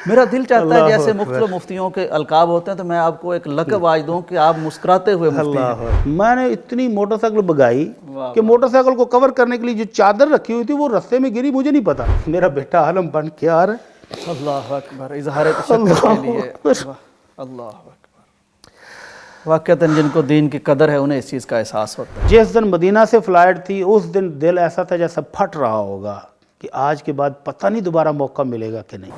میرا دل چاہتا ہے جیسے مختلف مفتیوں کے القاب ہوتے ہیں تو میں آپ کو ایک لقب آج دوں کہ آپ مسکراتے ہوئے مفتی ہیں۔ میں نے اتنی موٹر سائیکل بگائی کہ موٹر سائیکل کو کور کرنے کے لیے جو چادر رکھی ہوئی تھی وہ رستے میں گری، مجھے نہیں پتا، میرا بیٹا عالم بن کے آ رہا ہے۔ اللہ اکبر، اظہار تشکر کے لیے اللہ اکبر۔ واقعتاً جن کو دین کی قدر ہے انہیں اس چیز کا احساس ہوتا ہے۔ جس دن مدینہ سے فلائٹ تھی اس دن دل ایسا تھا جیسا پھٹ رہا ہوگا کہ آج کے بعد پتہ نہیں دوبارہ موقع ملے گا کہ نہیں۔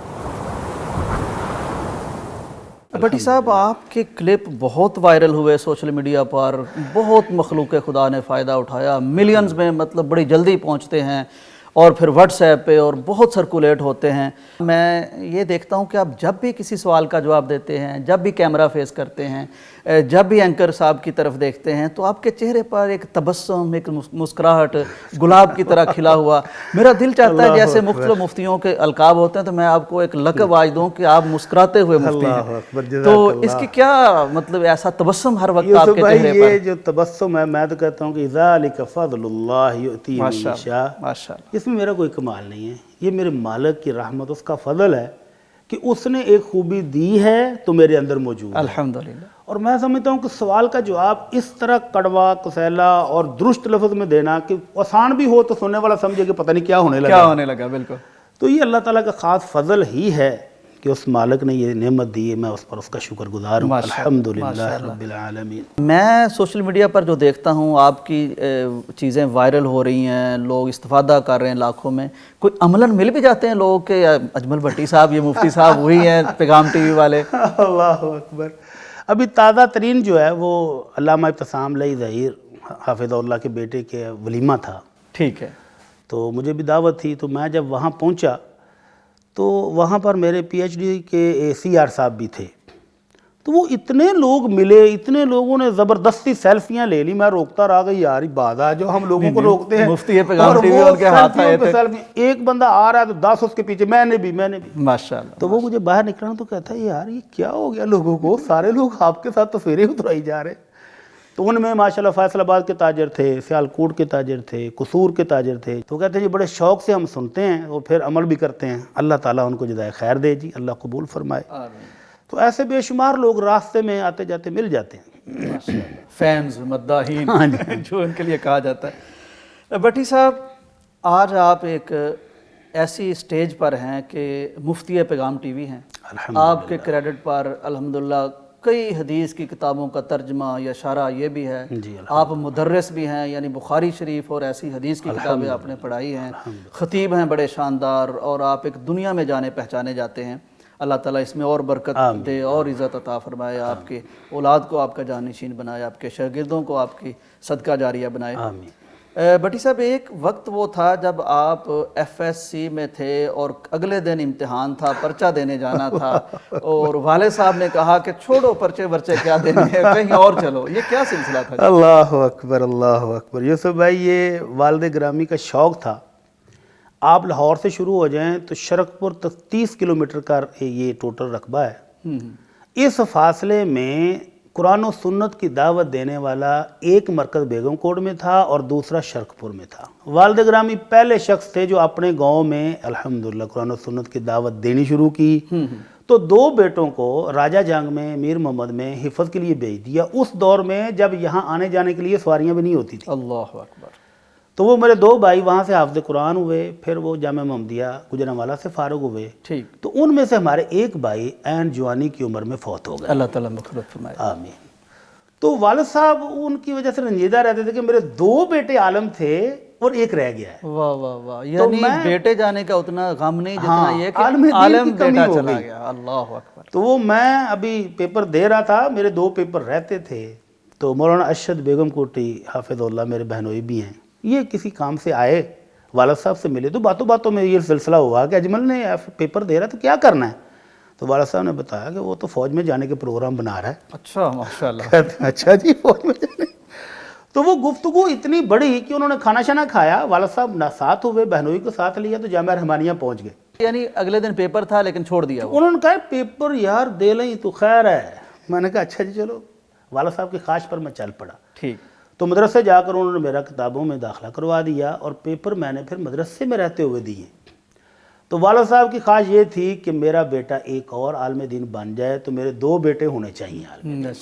بھٹی صاحب، آپ کے کلپ بہت وائرل ہوئے سوشل میڈیا پر، بہت مخلوق خدا نے فائدہ اٹھایا، ملینز میں مطلب بڑی جلدی پہنچتے ہیں اور پھر واٹس ایپ پہ اور بہت سرکولیٹ ہوتے ہیں۔ میں یہ دیکھتا ہوں کہ آپ جب بھی کسی سوال کا جواب دیتے ہیں، جب بھی کیمرہ فیس کرتے ہیں، جب بھی اینکر صاحب کی طرف دیکھتے ہیں تو آپ کے چہرے پر ایک تبسم، ایک مسکراہٹ گلاب کی طرح کھلا ہوا۔ میرا دل چاہتا ہے جیسے مختلف مفتیوں کے القاب ہوتے ہیں تو میں آپ کو ایک لقب آج دوں کہ آپ مسکراتے ہوئے مفتی ہیں۔ تو اس کی کیا مطلب ایسا تبسم ہر وقت آپ کے چہرے پر؟ یہ جو تبسم ہے میں تو کہتا ہوں کہ ذالک فضل اللہ یؤتی من یشاء، ماشاءاللہ، اس میں میرا کوئی کمال نہیں ہے، یہ میرے مالک کی رحمت، اس کا فضل ہے کہ اس نے ایک خوبی دی ہے تو میرے اندر موجود ہے الحمدللہ۔ اور میں سمجھتا ہوں کہ سوال کا جواب اس طرح کڑوا کسیلا اور درست لفظ میں دینا کہ آسان بھی ہو تو سننے والا سمجھے کہ پتہ نہیں کیا ہونے لگا، بالکل۔ تو یہ اللہ تعالیٰ کا خاص فضل ہی ہے کہ اس مالک نے یہ نعمت دی ہے، میں اس پر اس کا شکر گزار ہوں، الحمدللہ رب العالمین۔ میں سوشل میڈیا پر جو دیکھتا ہوں آپ کی چیزیں وائرل ہو رہی ہیں، لوگ استفادہ کر رہے ہیں لاکھوں میں، کوئی عملاً مل بھی جاتے ہیں لوگ کہ اجمل بھٹی صاحب، یہ مفتی صاحب وہی ہیں پیغام ٹی وی والے؟ اللہ اکبر۔ ابھی تازہ ترین جو ہے وہ علامہ ابتسام لئی ظہیر حافظ اللہ کے بیٹے کے ولیمہ تھا، ٹھیک ہے، تو مجھے بھی دعوت تھی، تو میں جب وہاں پہنچا تو وہاں پر میرے پی ایچ ڈی کے سی آر صاحب بھی تھے، تو وہ اتنے لوگ ملے، اتنے لوگوں نے زبردستی سیلفیاں لے لی، میں روکتا رہا گئی یار بات ہے جو ہم لوگوں کو روکتے ہیں، مفتی پیغام ٹی وی ان کے ہاتھ آئے تھے، ایک بندہ آ رہا ہے تو 10 اس کے پیچھے، میں نے بھی ماشاءاللہ۔ تو وہ مجھے باہر نکلنا تو کہتا ہے یار یہ کیا ہو گیا لوگوں کو، سارے لوگ آپ کے ساتھ تصویریں اترائی جا رہے۔ تو ان میں ماشاءاللہ فیصل آباد کے تاجر تھے، سیالکوٹ کے تاجر تھے، قصور کے تاجر تھے، تو کہتے ہیں جی بڑے شوق سے ہم سنتے ہیں اور پھر عمل بھی کرتے ہیں، اللہ تعالیٰ ان کو جزائے خیر دے جی، اللہ قبول فرمائے۔ تو ایسے بے شمار لوگ راستے میں آتے جاتے مل جاتے ہیں، فینز، مداحین جو ان کے لیے کہا جاتا ہے۔ بھٹی صاحب، آج آپ ایک ایسی سٹیج پر ہیں کہ مفتی پیغام ٹی وی ہیں، آپ کے کریڈٹ پر الحمدللہ کئی حدیث کی کتابوں کا ترجمہ یا شرح یہ بھی ہے، آپ مدرس بھی ہیں، یعنی بخاری شریف اور ایسی حدیث کی کتابیں آپ نے پڑھائی ہیں، خطیب ہیں بڑے شاندار، اور آپ ایک دنیا میں جانے پہچانے جاتے ہیں۔ اللہ تعالیٰ اس میں اور برکت دے اور عزت عطا فرمائے، آپ کے اولاد کو آپ کا جانشین بنائے، آپ کے شاگردوں کو آپ کی صدقہ جاریہ بنائے۔ بھٹی صاحب، ایک وقت وہ تھا جب آپ ایف ایس سی میں تھے اور اگلے دن امتحان تھا، پرچہ دینے جانا تھا، اور والد صاحب نے کہا کہ چھوڑو پرچے ورچے کیا دینے ہیں، کہیں اور چلو، یہ کیا سلسلہ تھا؟ اللہ اکبر، اللہ اکبر۔ یوسف بھائی، یہ والد گرامی کا شوق تھا، آپ لاہور سے شروع ہو جائیں تو شرق پور تک 30 کلومیٹر کا یہ ٹوٹل رقبہ ہے، اس فاصلے میں قرآن و سنت کی دعوت دینے والا ایک مرکز بیگم کوٹ میں تھا اور دوسرا شرق پور میں تھا۔ والد گرامی پہلے شخص تھے جو اپنے گاؤں میں الحمدللہ قرآن و سنت کی دعوت دینی شروع کی، تو 2 بیٹوں کو راجہ جنگ میں میر محمد میں حفظ کے لیے بھیج دیا، اس دور میں جب یہاں آنے جانے کے لیے سواریاں بھی نہیں ہوتی تھیں۔ اللہ اکبر۔ تو وہ میرے 2 بھائی وہاں سے حافظ قرآن ہوئے، پھر وہ جامعہ محمدیہ گجرانوالہ سے فارغ ہوئے، ٹھیک، تو ان میں سے ہمارے ایک بھائی عین جوانی کی عمر میں فوت ہو گئے، اللہ تعالیٰ مغفرت فرمائے، آمین۔ تو والد صاحب ان کی وجہ سے رنجیدہ رہتے تھے کہ میرے 2 بیٹے عالم تھے اور ایک رہ گیا ہے۔ واہ واہ واہ، یعنی بیٹے جانے کا اتنا غم نہیں جتنا یہ کہ عالم بیٹا چلا گیا، اللہ اکبر۔ تو وہ میں ابھی پیپر دے رہا تھا، میرے 2 پیپر رہتے تھے، تو مولانا ارشد بیگم کوٹی حافظ اللہ میرے بہنوئی بھی ہیں، یہ کسی کام سے آئے، والد صاحب سے ملے، تو باتوں باتوں میں یہ سلسلہ ہوا کہ اجمل نے پیپر دے رہا تو کیا کرنا ہے؟ تو والد صاحب نے بتایا کہ وہ تو فوج میں جانے کے پروگرام بنا رہا ہے۔ اچھا، ماشاءاللہ۔ کہتے ہیں اچھا جی فوج میں جانے، تو وہ گفتگو اتنی بڑی کہ انہوں نے کھانا شانا کھایا، والد صاحب ساتھ ہوئے، بہنوئی کو ساتھ لیا تو جامعہ رحمانیہ پہنچ گئے، یعنی اگلے دن پیپر تھا لیکن چھوڑ دیا وہ؟ انہوں نے کہا پیپر یار دے لیں تو خیر ہے، میں نے کہا اچھا جی چلو، والد صاحب کی خواہش پر میں چل پڑا۔ ٹھیک، تو مدرسے جا کر انہوں نے میرا کتابوں میں داخلہ کروا دیا اور پیپر میں نے پھر مدرسے میں رہتے ہوئے دیے۔ تو والد صاحب کی خواہش یہ تھی کہ میرا بیٹا ایک اور عالم دین بن جائے تو میرے 2 بیٹے ہونے چاہیے عالم دین۔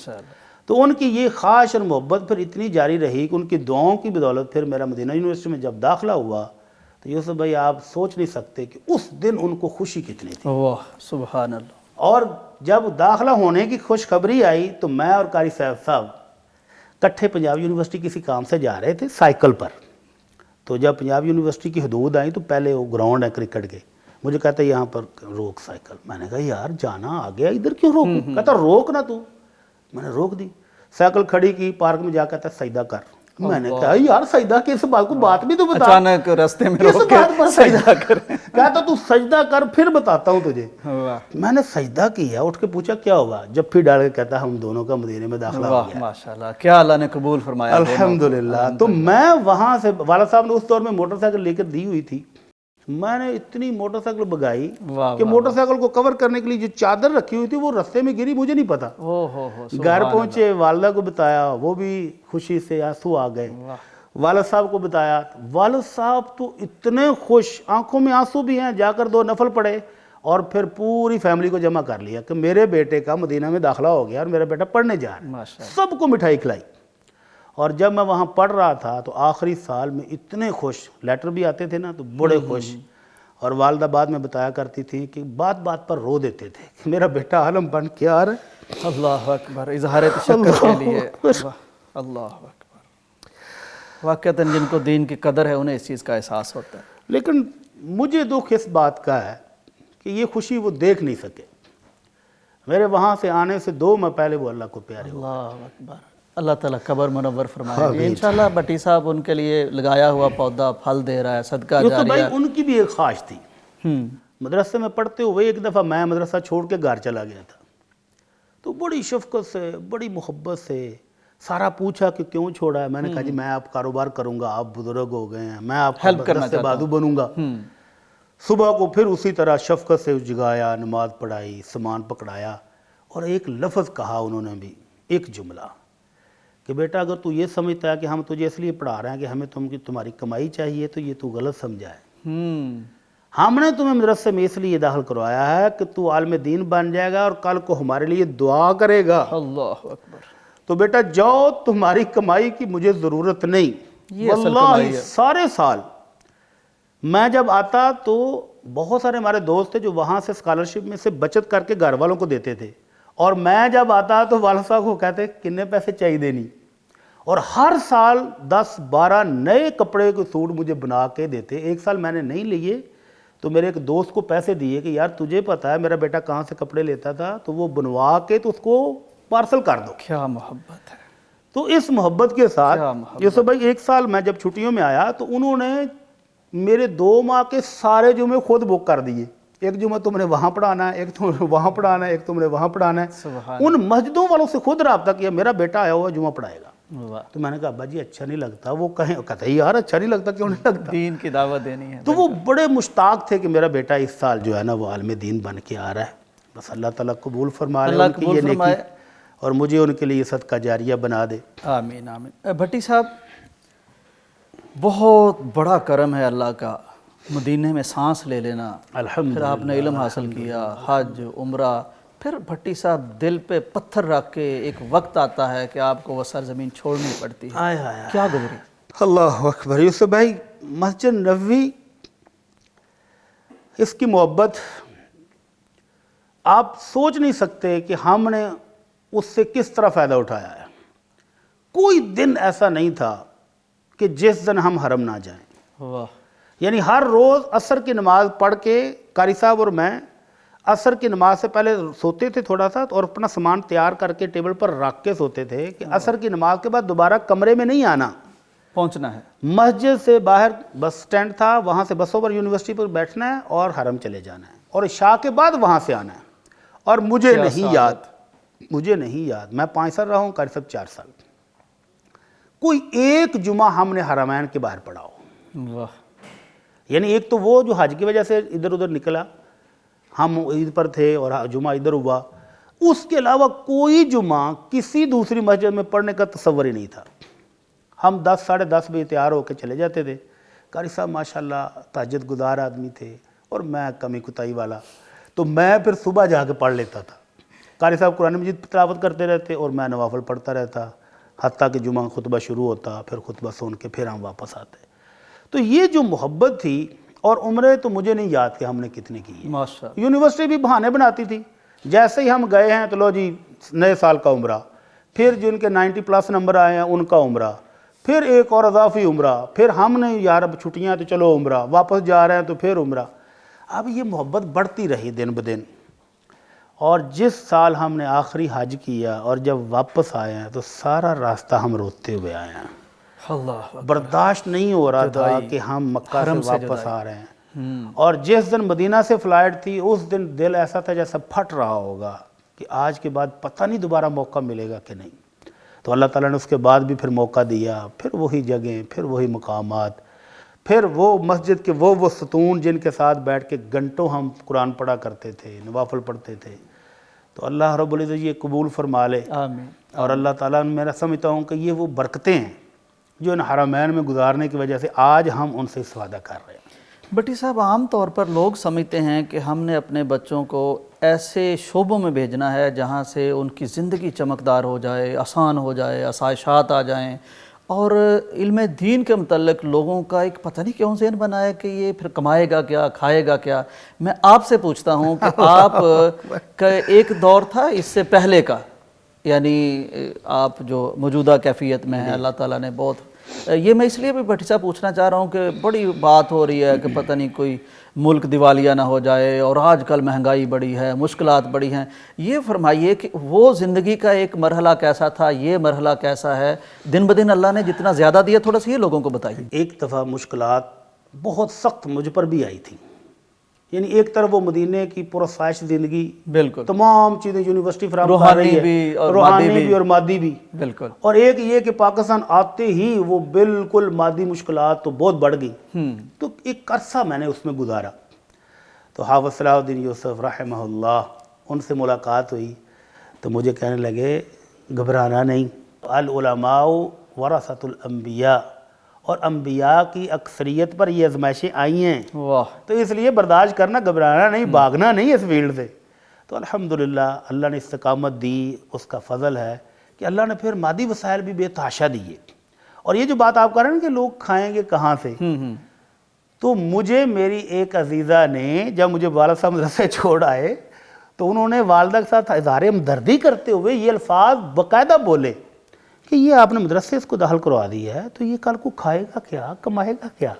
تو ان کی یہ خواہش اور محبت پھر اتنی جاری رہی کہ ان کی دعاؤں کی بدولت پھر میرا مدینہ یونیورسٹی میں جب داخلہ ہوا تو یوسف بھائی آپ سوچ نہیں سکتے کہ اس دن ان کو خوشی کتنی تھی۔ واہ سبحان اللہ۔ اور جب داخلہ ہونے کی خوشخبری آئی تو میں اور قاری صاحب کٹھے پنجاب یونیورسٹی کسی کام سے جا رہے تھے سائیکل پر۔ تو جب پنجاب یونیورسٹی کی حدود آئیں تو پہلے وہ گراؤنڈ ہے کرکٹ کے، مجھے کہتا ہے یہاں پر روک سائیکل۔ میں نے کہا یار جانا آ گیا ادھر کیوں روکوں؟ کہتا روک نہ تو۔ میں نے روک دی، سائیکل کھڑی کی، پارک میں جا کہتا سجدہ کر۔ میں نے کہا یار سجدہ کس بات کو بات بھی تو بتا، اچانک راستے میں کس روک کے بات پر سجدہ کر۔ کہتا تو سجدہ کر پھر بتاتا ہوں تجھے۔ میں نے سجدہ کیا، اٹھ کے پوچھا کیا ہوا، جب پھر ڈال کے کہتا ہم دونوں کا مدینے میں داخلہ ہو واہ گیا۔ ماشاءاللہ، کیا اللہ نے قبول فرمایا۔ الحمدللہ۔ تو میں وہاں سے والد صاحب نے اس دور میں موٹر سائیکل لے کر دی ہوئی تھی، میں نے اتنی موٹر سائیکل بگائی کہ موٹر سائیکل کو کور کرنے کے لیے جو چادر رکھی ہوئی تھی وہ رستے میں گری، مجھے نہیں پتا۔ گھر پہنچے، والدہ کو بتایا، وہ بھی خوشی سے آنسو آ گئے۔ والد صاحب کو بتایا، والد صاحب تو اتنے خوش، آنکھوں میں آنسو بھی ہیں، جا کر 2 نفل پڑھے اور پھر پوری فیملی کو جمع کر لیا کہ میرے بیٹے کا مدینہ میں داخلہ ہو گیا اور میرا بیٹا پڑھنے جا رہا ہے۔ سب کو مٹھائی کھلائی۔ اور جب میں وہاں پڑھ رہا تھا تو آخری سال میں اتنے خوش، لیٹر بھی آتے تھے نا تو بڑے خوش، اور والدہ بعد میں بتایا کرتی تھی کہ بات بات پر رو دیتے تھے کہ میرا بیٹا عالم بن کے آ رہا ہے۔ اللہ اکبر، اظہار تشکر کے لیے اللہ اکبر۔ واقعتاً جن کو دین کی قدر ہے انہیں اس چیز کا احساس ہوتا ہے۔ لیکن مجھے دکھ اس بات کا ہے کہ یہ خوشی وہ دیکھ نہیں سکے۔ میرے وہاں سے آنے سے 2 ماہ پہلے وہ اللہ کو پیارے ہوئے۔ اللہ اکبر، اللہ تعالیٰ قبر منور فرمائے انشاءاللہ۔ بٹی صاحب ان کے لیے لگایا ہوا پودا پھل دے رہا ہے، صدقہ یوسف بھائی جاریہ۔ ان کی بھی ایک خواہش تھی۔ مدرسے میں پڑھتے ہوئے ایک دفعہ میں مدرسہ چھوڑ کے گھر چلا گیا تھا، تو بڑی شفقت سے، بڑی محبت سے سارا پوچھا کہ کیوں چھوڑا ہے۔ میں نے کہا جی میں آپ کاروبار کروں گا، آپ بزرگ ہو گئے ہیں، میں آپ کا دست بازو بنوں گا۔ صبح کو پھر اسی طرح شفقت سے جگایا، نماز پڑھائی، سامان پکڑایا، اور ایک لفظ کہا انہوں نے بھی، ایک جملہ کہ بیٹا اگر تو یہ سمجھتا ہے کہ ہم تجھے اس لیے پڑھا رہے ہیں کہ ہمیں تمہاری کمائی چاہیے تو یہ تو غلط سمجھا ہے۔ ہم نے تمہیں مدرسے میں اس لیے داخل کروایا ہے کہ تو عالم دین بن جائے گا اور کل کو ہمارے لیے دعا کرے گا۔ اللہ اکبر۔ تو بیٹا جاؤ، تمہاری کمائی کی مجھے ضرورت نہیں۔ واللہ سارے سال میں جب آتا تو بہت سارے ہمارے دوست تھے جو وہاں سے اسکالرشپ میں سے بچت کر کے گھر والوں کو دیتے تھے، اور میں جب آتا تو والد صاحب کو کہتے کتنے پیسے چاہیے دینی، اور ہر سال 10-12 نئے کپڑے کے سوٹ مجھے بنا کے دیتے۔ ایک سال میں نے نہیں لیے تو میرے ایک دوست کو پیسے دیے کہ یار تجھے پتا ہے میرا بیٹا کہاں سے کپڑے لیتا تھا، تو وہ بنوا کے تو اس کو پارسل کر دو۔ کیا محبت ہے۔ تو اس محبت کے ساتھ یوسف بھائی ایک سال میں جب چھٹیوں میں آیا تو انہوں نے میرے 2 ماہ کے سارے جمعے خود بک کر دیے۔ ایک جمعہ تم نے وہاں پڑھانا ہے، ایک تم نے وہاں پڑھانا ہے، ایک تم نے وہاں پڑھانا ہے۔ ان مسجدوں والوں سے خود رابطہ کیا، میرا بیٹا آیا ہوا جمعہ پڑھائے گا۔ تو میں نے کہا ابا جی اچھا نہیں لگتا، وہ کہیں کہتا ہے یار اچھا نہیں لگتا، کیوں نہیں لگتا، دین کی دعوت دینی ہے۔ تو وہ بڑے مشتاق تھے کہ میرا بیٹا اس سال جو ہے نا وہ عالم دین بن کے آ رہا ہے۔ بس اللہ تعالیٰ قبول فرما لے ان کی یہ نیکی، اور مجھے ان کے لیے صدقہ جاریہ بنا دے۔ آمین آمین۔ بھٹی صاحب بہت بڑا کرم ہے اللہ کا، مدینے میں سانس لے لینا، پھر آپ نے علم حاصل کیا، حج، عمرہ، پھر بھٹی صاحب دل پہ پتھر رکھ کے ایک وقت آتا ہے کہ آپ کو وہ سرزمین چھوڑنی پڑتی ہے، کیا گزری؟ اللہ اکبر۔ یوسف بھائی مسجد نبوی، اس کی محبت آپ سوچ نہیں سکتے کہ ہم نے اس سے کس طرح فائدہ اٹھایا ہے۔ کوئی دن ایسا نہیں تھا کہ جس دن ہم حرم نہ جائیں۔ یعنی ہر روز عصر کی نماز پڑھ کے قاری صاحب اور میں عصر کی نماز سے پہلے سوتے تھے تھوڑا سا، اور اپنا سامان تیار کر کے ٹیبل پر رکھ کے سوتے تھے کہ عصر کی نماز کے بعد دوبارہ کمرے میں نہیں آنا، پہنچنا ہے مسجد سے باہر بس سٹینڈ تھا، وہاں سے بسوں پر یونیورسٹی پر بیٹھنا ہے اور حرم چلے جانا ہے، اور عشاء کے بعد وہاں سے آنا ہے۔ اور مجھے نہیں یاد میں 5 سال رہا ہوں، قاری صاحب 4 سال، کوئی ایک جمعہ ہم نے حرمین کے باہر پڑھا ہو۔ یعنی ایک تو وہ جو حج کی وجہ سے ادھر ادھر نکلا، ہم عید پر تھے اور جمعہ ادھر ہوا، اس کے علاوہ کوئی جمعہ کسی دوسری مسجد میں پڑھنے کا تصور ہی نہیں تھا۔ ہم 10 ساڑھے 10 بجے تیار ہو کے چلے جاتے تھے۔ قاری صاحب ماشاءاللہ تہجد گزار آدمی تھے، اور میں کمی کوتاہی والا، تو میں پھر صبح جا کے پڑھ لیتا تھا. قاری صاحب قرآن مجید تلاوت کرتے رہتے اور میں نوافل پڑھتا رہتا، حتیٰ کہ جمعہ خطبہ شروع ہوتا، پھر خطبہ سن کے پھر ہم واپس آتے. تو یہ جو محبت تھی. اور عمرے تو مجھے نہیں یاد کہ ہم نے کتنے کی ہیں. ماشاءاللہ. یونیورسٹی بھی بہانے بناتی تھی، جیسے ہی ہم گئے ہیں تو لو جی نئے سال کا عمرہ، پھر جن کے 90+ نمبر آئے ہیں ان کا عمرہ، پھر ایک اور اضافی عمرہ، پھر ہم نے یار اب چھٹیاں تو چلو عمرہ، واپس جا رہے ہیں تو پھر عمرہ. اب یہ محبت بڑھتی رہی دن بدن. اور جس سال ہم نے آخری حج کیا اور جب واپس آئے ہیں تو سارا راستہ ہم روتے ہوئے آئے ہیں. اللہ برداشت نہیں ہو رہا تھا کہ ہم مکہ سے واپس آ رہے ہیں. اور جس دن مدینہ سے فلائٹ تھی اس دن دل ایسا تھا جیسا پھٹ رہا ہوگا کہ آج کے بعد پتہ نہیں دوبارہ موقع ملے گا کہ نہیں. تو اللہ تعالیٰ نے اس کے بعد بھی پھر موقع دیا، پھر وہی جگہیں، پھر وہی مقامات، پھر وہ مسجد کے وہ ستون جن کے ساتھ بیٹھ کے گھنٹوں ہم قرآن پڑھا کرتے تھے، نوافل پڑھتے تھے. تو اللہ رب العزت یہ قبول فرما لے. آمین. اور اللہ تعالیٰ نے، میرا سمجھتا ہوں کہ یہ وہ برکتیں ہیں جو ان حرمین میں گزارنے کی وجہ سے آج ہم ان سے استفادہ کر رہے ہیں. بٹی صاحب، عام طور پر لوگ سمجھتے ہیں کہ ہم نے اپنے بچوں کو ایسے شعبوں میں بھیجنا ہے جہاں سے ان کی زندگی چمکدار ہو جائے، آسان ہو جائے، آسائشات آ جائیں، اور علم دین کے متعلق لوگوں کا ایک پتہ نہیں کیوں ذہن بنا ہے کہ یہ پھر کمائے گا کیا، کھائے گا کیا. میں آپ سے پوچھتا ہوں کہ آپ کا ایک دور تھا اس سے پہلے کا، یعنی آپ جو موجودہ کیفیت میں ہیں، اللہ تعالیٰ نے بہت، یہ میں اس لیے بھی بھٹی صاحب پوچھنا چاہ رہا ہوں کہ بڑی بات ہو رہی ہے کہ پتہ نہیں کوئی ملک دیوالیہ نہ ہو جائے، اور آج کل مہنگائی بڑی ہے، مشکلات بڑی ہیں. یہ فرمائیے کہ وہ زندگی کا ایک مرحلہ کیسا تھا، یہ مرحلہ کیسا ہے، دن بدن اللہ نے جتنا زیادہ دیا، تھوڑا سا یہ لوگوں کو بتائیے. ایک دفعہ مشکلات بہت سخت مجھ پر بھی آئی تھیں. یعنی ایک طرف وہ مدینے کی پرآسائش زندگی، بالکل تمام چیزیں یونیورسٹی فراہم کر رہی ہے، روحانی بھی اور مادی بھی. بالکل. اور ایک یہ کہ پاکستان آتے ہی وہ بالکل مادی مشکلات تو بہت بڑھ گئی. تو ایک عرصہ میں نے اس میں گزارا. تو حافظ صلاح الدین یوسف رحمہ اللہ، ان سے ملاقات ہوئی تو مجھے کہنے لگے گھبرانا نہیں، العلماء ورثۃ الانبیاء، اور انبیاء کی اکثریت پر یہ آزمائشیں آئی ہیں. واہ. تو اس لیے برداشت کرنا، گھبرانا نہیں، بھاگنا نہیں اس فیلڈ سے. تو الحمدللہ اللہ نے استقامت دی، اس کا فضل ہے کہ اللہ نے پھر مادی وسائل بھی بے تحاشا دیے. اور یہ جو بات آپ کر رہے ہیں کہ لوگ کھائیں گے کہاں سے، تو مجھے میری ایک عزیزہ نے، جب مجھے والد صاحب مدرسے چھوڑ آئے تو انہوں نے والدہ کے ساتھ اظہار ہمدردی کرتے ہوئے یہ الفاظ باقاعدہ بولے کہ یہ آپ نے مدرسے اس کو داخل کروا دی ہے تو یہ کل کو کھائے گا کیا، کمائے گا کیا.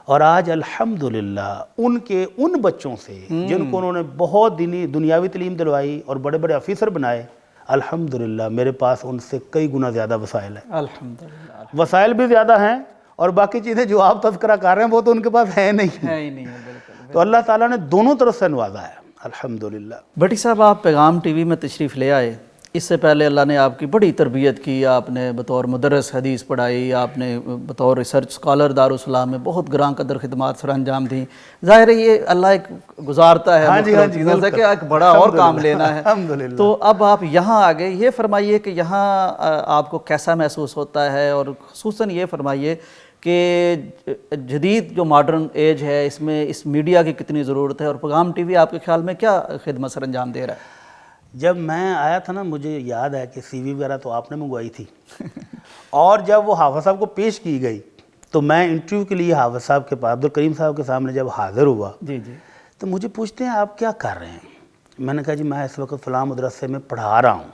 اور آج الحمدللہ ان بچوں سے جن کو انہوں نے بہت دنیاوی تعلیم دلوائی اور بڑے بڑے آفیسر بنائے، الحمدللہ میرے پاس ان سے کئی گنا زیادہ وسائل ہیں. الحمدللہ. وسائل بھی زیادہ ہیں اور باقی چیزیں جو آپ تذکرہ کر رہے ہیں وہ تو ان کے پاس ہے نہیں. ہے ہی نہیں ہے. بالکل. تو اللہ تعالیٰ نے دونوں طرف سے نوازا ہے الحمدللہ. بٹی صاحب، آپ پیغام ٹی وی میں تشریف لے آئے، اس سے پہلے اللہ نے آپ کی بڑی تربیت کی. آپ نے بطور مدرس حدیث پڑھائی، آپ نے بطور ریسرچ اسکالر دارالسلام میں بہت گراں قدر خدمات سر انجام دیں. ظاہر ہے یہ اللہ ایک گزارتا ہے مختلف چیزوں سے کہ ایک بڑا اور کام لینا ہے. تو اب آپ یہاں آ گئے، یہ فرمائیے کہ یہاں آپ کو کیسا محسوس ہوتا ہے، اور خصوصاً یہ فرمائیے کہ جدید جو ماڈرن ایج ہے اس میں اس میڈیا کی کتنی ضرورت ہے، اور پیغام ٹی وی آپ کے خیال میں کیا خدمت سر انجام دے رہا ہے؟ جب میں آیا تھا نا، مجھے یاد ہے کہ سی وی وغیرہ تو آپ نے منگوائی تھی اور جب وہ حافظ صاحب کو پیش کی گئی تو میں انٹرویو کے لیے حافظ صاحب کے پاس، عبدالکریم صاحب کے سامنے جب حاضر ہوا تو مجھے پوچھتے ہیں آپ کیا کر رہے ہیں. میں نے کہا جی میں اس وقت فلاں مدرسے میں پڑھا رہا ہوں.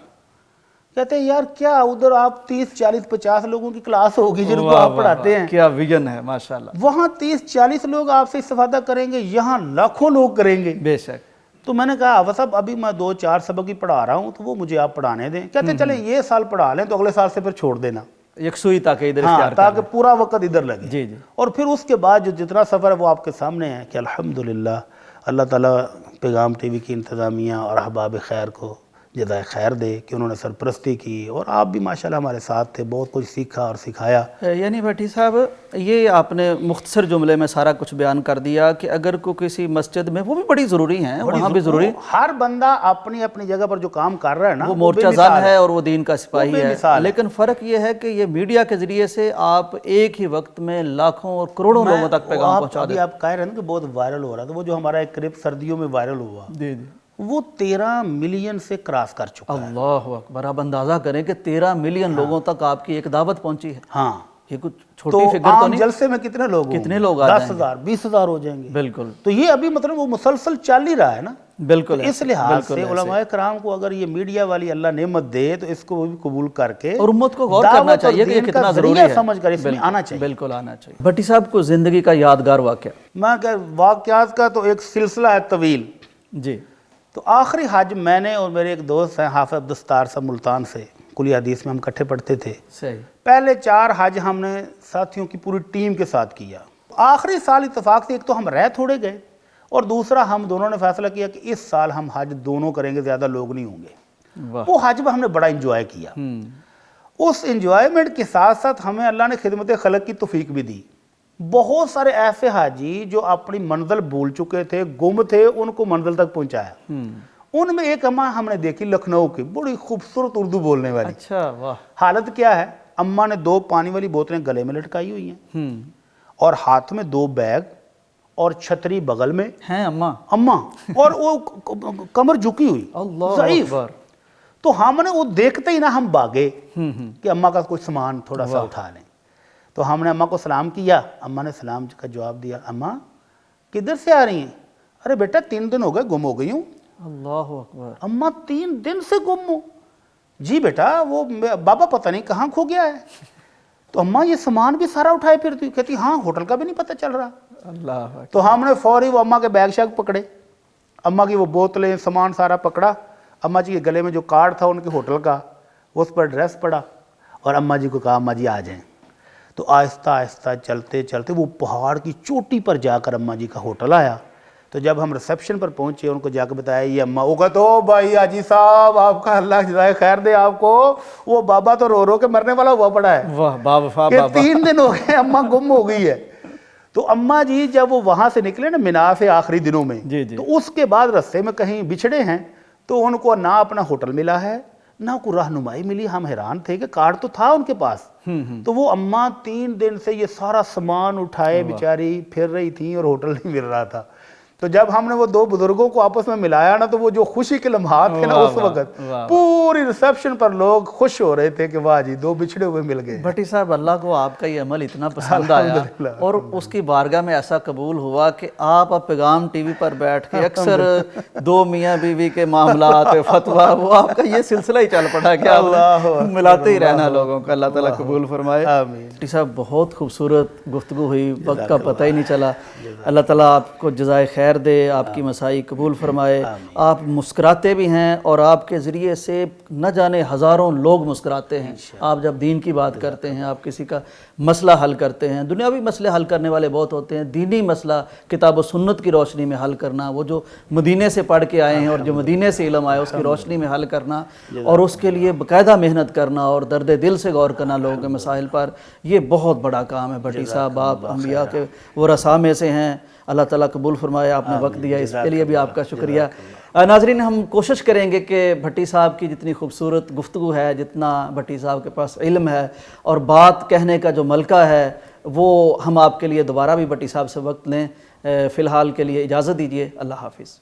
کہتے ہیں یار کیا ادھر آپ 30 40 50 لوگوں کی کلاس ہوگی جن کو آپ پڑھاتے ہیں، کیا ویژن ہے ماشاءاللہ. وہاں 30 40 لوگ آپ سے استفادہ کریں گے، یہاں لاکھوں لوگ کریں گے. بے شک. تو میں نے کہا حافظ صاحب ابھی میں 2-4 سبق ہی پڑھا رہا ہوں تو وہ مجھے آپ پڑھانے دیں. کہتے ہیں چلیں یہ سال پڑھا لیں تو اگلے سال سے پھر چھوڑ دینا، یکسوئی تاکہ ادھر اختیار تاکہ پورا وقت ادھر لگے. جی جی. اور پھر اس کے بعد جو جتنا سفر ہے وہ آپ کے سامنے ہے کہ الحمدللہ اللہ تعالیٰ پیغام ٹی وی کی انتظامیہ اور احباب خیر کو جزائے خیر دے کہ انہوں نے سرپرستی کی، اور آپ بھی ماشاءاللہ ہمارے ساتھ تھے، بہت کچھ سیکھا اور سکھایا۔ یعنی بھٹی صاحب یہ آپ نے مختصر جملے میں سارا کچھ بیان کر دیا کہ اگر کوئی کسی مسجد میں، وہ بھی بڑی ضروری ہیں، وہاں بھی ضروری، ہر بندہ اپنی اپنی جگہ پر جو کام کر رہا ہے نا، وہ مورچہ زن ہے اور وہ دین کا سپاہی ہے، لیکن فرق یہ ہے کہ یہ میڈیا کے ذریعے سے آپ ایک ہی وقت میں لاکھوں اور کروڑوں لوگوں تک پیغام پہنچا دیں۔ ابھی آپ کہہ رہے ہیں کہ بہت وائرل ہو رہا تھا، وہ جو ہمارا ایک کلپ سردیوں میں وائرل ہوا، جی جی، وہ 13 ملین سے کراس کر چکا ہے۔ اللہ اکبر، آپ اندازہ کریں کہ 13 ملین لوگوں تک آپ کی ایک دعوت پہنچی ہے۔ ہاں، یہ کچھ تو چھوٹی فگر تو عام نہیں، جلسے میں کتنے لوگ ہوں گے؟ کتنے لوگ آ جائیں گے؟ 10,000 20,000 ہو جائیں گے۔ بالکل تو یہ ابھی مطلب وہ مسلسل چل ہی رہا ہے نا۔ بالکل، اس لحاظ سے علماء کرام کو اگر یہ میڈیا والی اللہ نعمت دے تو اس کو وہ بھی قبول کر کے اور امت کو غور کرنا چاہیے کہ یہ کتنا ضروری ہے، سمجھ کر اس میں آنا چاہیے۔ بالکل آنا چاہیے۔ بھٹی صاحب کو زندگی کا یادگار واقعہ؟ میں کہ واقعات کا تو ایک سلسلہ ہے طویل۔ جی، تو آخری حج میں نے اور میرے ایک دوست ہیں حافظ عبدالستار صاحب ملتان سے، کلی حدیث میں ہم اکٹھے پڑھتے تھے، صحیح، پہلے 4 حج ہم نے ساتھیوں کی پوری ٹیم کے ساتھ کیا۔ آخری سال اتفاق سے ایک تو ہم رہ تھوڑے گئے، اور دوسرا ہم دونوں نے فیصلہ کیا کہ اس سال ہم حج دونوں کریں گے، زیادہ لوگ نہیں ہوں گے۔ واہ، وہ حج میں ہم نے بڑا انجوائے کیا۔ اس انجوائمنٹ کے ساتھ ساتھ ہمیں اللہ نے خدمت خلق کی توفیق بھی دی۔ بہت سارے ایسے حاجی جو اپنی منزل بھول چکے تھے، گم تھے، ان کو منزل تک پہنچایا۔ ان میں ایک اماں ہم نے دیکھی لکھنؤ کی، بڑی خوبصورت اردو بولنے والی۔ اچھا، واہ، حالت کیا ہے، اماں نے 2 پانی والی بوتلیں گلے میں لٹکائی ہوئی ہیں، اور ہاتھ میں 2 بیگ اور چھتری بغل میں ہیں اماں، اور وہ کمر جھکی ہوئی، اللہ ضعیف۔ اکبر، تو ہم نے وہ دیکھتے ہی نا ہم بھاگے کہ اماں کا کوئی سامان تھوڑا سا اٹھا لیں۔ تو ہم نے اماں کو سلام کیا، اماں نے سلام کا جواب دیا، اماں کدھر سے آ رہی ہیں؟ ارے بیٹا 3 دن ہو گئے گم ہو گئی ہوں۔ اللہ اکبر، اماں 3 دن سے گم ہو؟ جی بیٹا وہ بابا پتہ نہیں کہاں کھو گیا ہے۔ تو اماں یہ سامان بھی سارا اٹھائے پھرتی؟ کہتی ہاں، ہوٹل کا بھی نہیں پتہ چل رہا۔ اللہ اکبر، تو ہم نے فوری وہ اماں کے بیگ شیگ پکڑے، اماں کی وہ بوتلیں سامان سارا پکڑا، اماں جی کے گلے میں جو کارڈ تھا ان کے ہوٹل کا، اس پر ایڈریس پڑا، اور اماں جی کو کہا اماں جی آ جائیں۔ تو آہستہ آہستہ چلتے چلتے وہ پہاڑ کی چوٹی پر جا کر اماں جی کا ہوٹل آیا۔ تو جب ہم ریسیپشن پر پہنچے، ان کو جا کے بتایا یہ اماں، وہ کہا تو بھائی حاجی صاحب آپ کا اللہ جزائے خیر دے آپ کو، وہ بابا تو رو رو کے مرنے والا ہوا پڑا ہے واہ، بابا، کہ 3 دن ہو گئے اماں گم ہو گئی ہے۔ تو اماں جی جب وہ وہاں سے نکلے نا منا سے آخری دنوں میں، تو اس کے بعد رستے میں کہیں بچھڑے ہیں، تو ان کو نہ اپنا ہوٹل ملا ہے، نہ کوئی رہنمائی ملی۔ ہم حیران تھے کہ کارڈ تو تھا ان کے پاس۔ تو وہ اماں 3 دن سے یہ سارا سامان اٹھائے بیچاری پھر رہی تھیں، اور ہوٹل نہیں مل رہا تھا۔ تو جب ہم نے وہ 2 بزرگوں کو آپس میں ملایا نا، تو وہ جو خوشی کے لمحات تھے نا اس وقت، پوری ریسیپشن پر لوگ خوش ہو رہے تھے کہ واہ جی 2 بچھڑے ہوئے مل گئے۔ بھٹی صاحب اللہ کو آپ کا یہ عمل اتنا پسند آیا، اور اس کی بارگاہ میں ایسا قبول ہوا کہ آپ اب پیغام ٹی وی پر بیٹھ کے اکثر 2 میاں بیوی کے معاملات، فتویٰ، وہ آپ کا یہ سلسلہ ہی چل پڑا کہ آپ ملاتے ہی رہنا لوگوں کا۔ اللہ تعالیٰ قبول فرمائے۔ بھٹی صاحب بہت خوبصورت گفتگو ہوئی، وقت کا پتہ ہی نہیں چلا۔ اللہ تعالیٰ آپ کو جزائے خیر دے، آپ کی مسائی قبول فرمائے۔ آپ مسکراتے بھی ہیں، اور آپ کے ذریعے سے نہ جانے ہزاروں لوگ مسکراتے ہیں۔ آپ جب دین کی بات کرتے ہیں، آپ کسی کا مسئلہ حل کرتے ہیں، دنیاوی مسئلے حل کرنے والے بہت ہوتے ہیں، دینی مسئلہ کتاب و سنت کی روشنی میں حل کرنا، وہ جو مدینے سے پڑھ کے آئے ہیں اور جو مدینے سے علم آئے اس کی روشنی میں حل کرنا، اور اس کے لیے باقاعدہ محنت کرنا اور درد دل سے غور کرنا لوگوں کے مسائل پر، یہ بہت بڑا کام ہے۔ بھٹی صاحب آپ انبیاء کے ورثاء میں سے ہیں، اللہ تعالیٰ قبول فرمائے۔ آپ نے وقت دیا، اس کے لیے بھی آپ کا شکریہ۔ ناظرین، ہم کوشش کریں گے کہ بھٹی صاحب کی جتنی خوبصورت گفتگو ہے، جتنا بھٹی صاحب کے پاس علم ہے اور بات کہنے کا جو ملکہ ہے، وہ ہم آپ کے لیے دوبارہ بھی بھٹی صاحب سے وقت لیں۔ فی الحال کے لیے اجازت دیجیے، اللہ حافظ۔